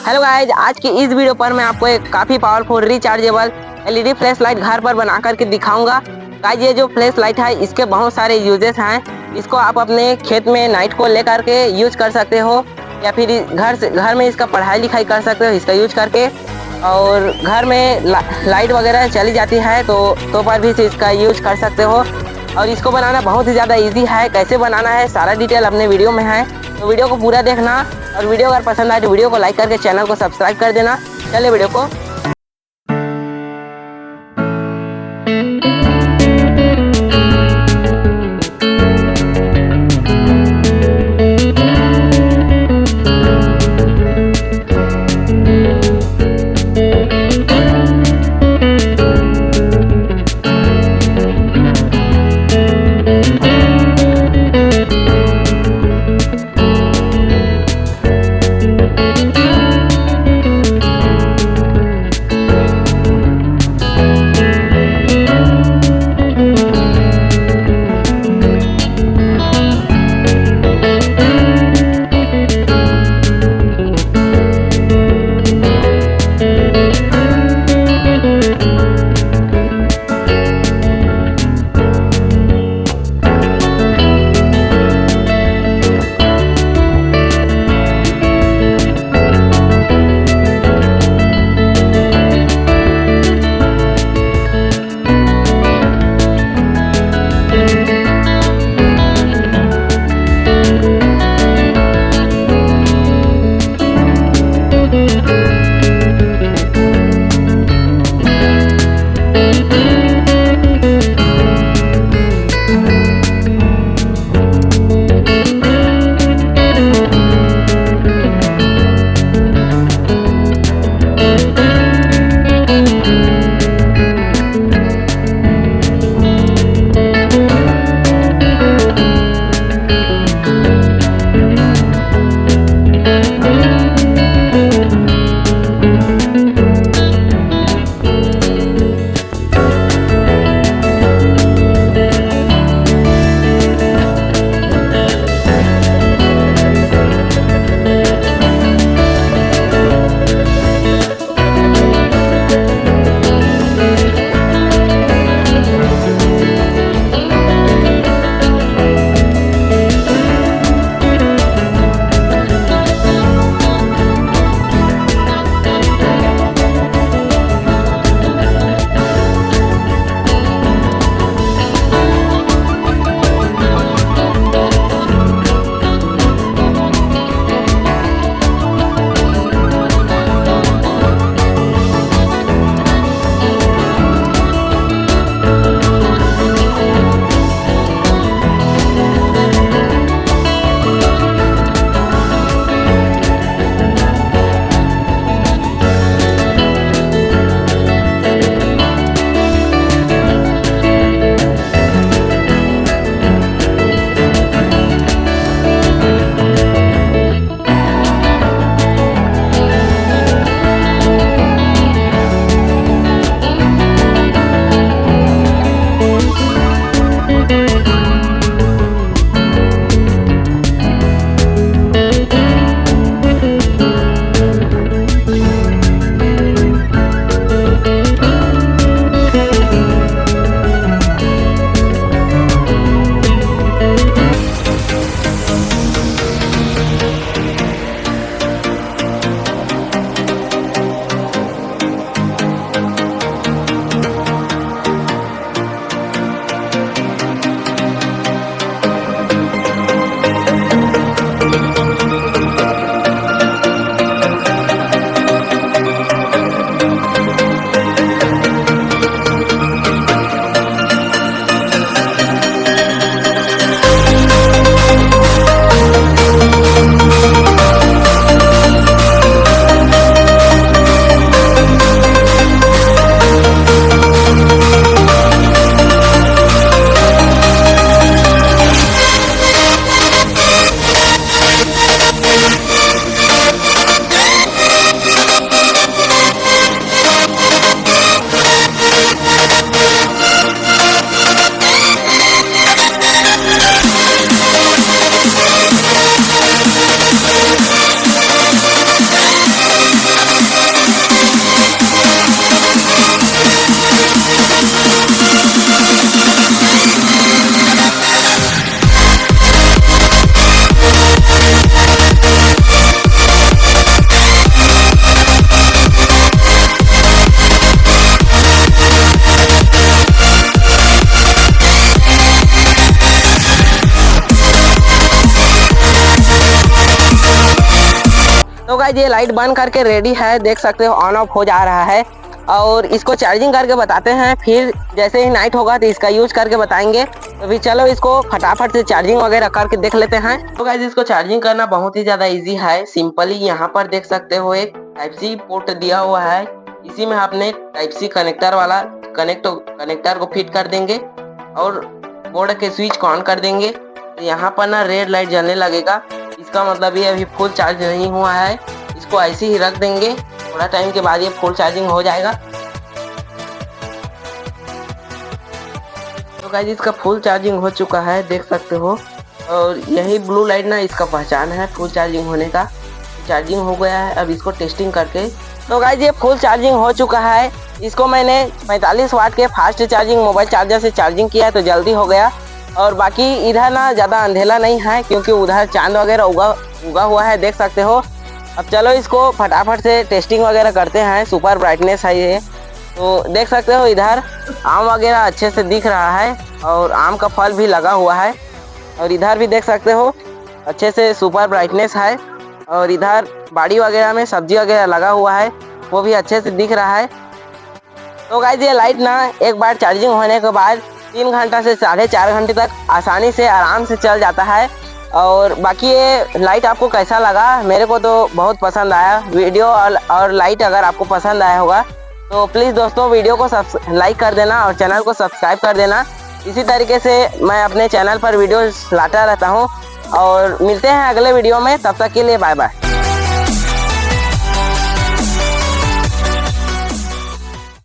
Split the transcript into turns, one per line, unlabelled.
Hello guys, आज की इस वीडियो पर मैं आपको एक काफ़ी powerful rechargeable LED flash light घर पर बना करके दिखाऊंगा। गाइज, ये जो फ्लैश लाइट है इसके बहुत सारे यूजेस हैं। इसको आप अपने खेत में नाइट को लेकर के यूज कर सकते हो, या फिर घर में इसका पढ़ाई लिखाई कर सकते हो इसका यूज करके। और घर में लाइट वगैरह चली जाती है तो पर भी इसका यूज कर सकते हो। और इसको बनाना बहुत ही ज़्यादा इजी है। कैसे बनाना है सारा डिटेल अपने वीडियो में है, तो वीडियो को पूरा देखना। और वीडियो अगर पसंद आए तो वीडियो को लाइक करके चैनल को सब्सक्राइब कर देना। चलिए वीडियो को गाइस ये लाइट बंद करके रेडी है, देख सकते हो ऑन ऑफ हो जा रहा है। और इसको चार्जिंग करके बताते हैं, फिर जैसे ही नाइट होगा तो इसका यूज करके बताएंगे। तो फिर चलो इसको फटाफट से चार्जिंग वगैरह करके देख लेते हैं। तो गाइस इसको चार्जिंग करना बहुत ही ज्यादा इजी है। सिंपली यहाँ पर देख सकते हो एक टाइप सी पोर्ट दिया हुआ है, इसी में आपने टाइप सी कनेक्टर वाला कनेक्टर को फिट कर देंगे और बोर्ड के स्विच को ऑन कर देंगे। तो यहाँ पर ना रेड लाइट जलने लगेगा, इसका मतलब ये अभी फुल चार्ज नहीं हुआ है। इसको ऐसे ही रख देंगे, थोड़ा टाइम के बाद ये फुल चार्जिंग हो जाएगा। तो गाइस इसका फुल चार्जिंग हो चुका है, देख सकते हो। और यही ब्लू लाइट ना इसका पहचान है फुल चार्जिंग होने का। चार्जिंग हो गया है, अब इसको टेस्टिंग करके। तो गाइस ये फुल चार्जिंग हो चुका है। इसको मैंने 45 वाट के फास्ट चार्जिंग मोबाइल चार्जर से चार्जिंग किया है, तो जल्दी हो गया। और बाकी इधर ना ज़्यादा अंधेला नहीं है, क्योंकि उधर चांद वगैरह उगा हुआ है, देख सकते हो। अब चलो इसको फटाफट से टेस्टिंग वगैरह करते हैं। सुपर ब्राइटनेस है ये, तो देख सकते हो इधर आम वगैरह अच्छे से दिख रहा है और आम का फल भी लगा हुआ है। और इधर भी देख सकते हो अच्छे से सुपर ब्राइटनेस है। और इधर बाड़ी वगैरह में सब्जी वगैरह लगा हुआ है, वो भी अच्छे से दिख रहा है। तो गाइस ये लाइट ना एक बार चार्जिंग होने के बाद 3 घंटा से 4.5 घंटे तक आसानी से आराम से चल जाता है। और बाकी ये लाइट आपको कैसा लगा? मेरे को तो बहुत पसंद आया। वीडियो और लाइट अगर आपको पसंद आया होगा तो प्लीज़ दोस्तों वीडियो को लाइक कर देना और चैनल को सब्सक्राइब कर देना। इसी तरीके से मैं अपने चैनल पर वीडियो लाता रहता हूँ। और मिलते हैं अगले वीडियो में, तब तक के लिए बाय बाय।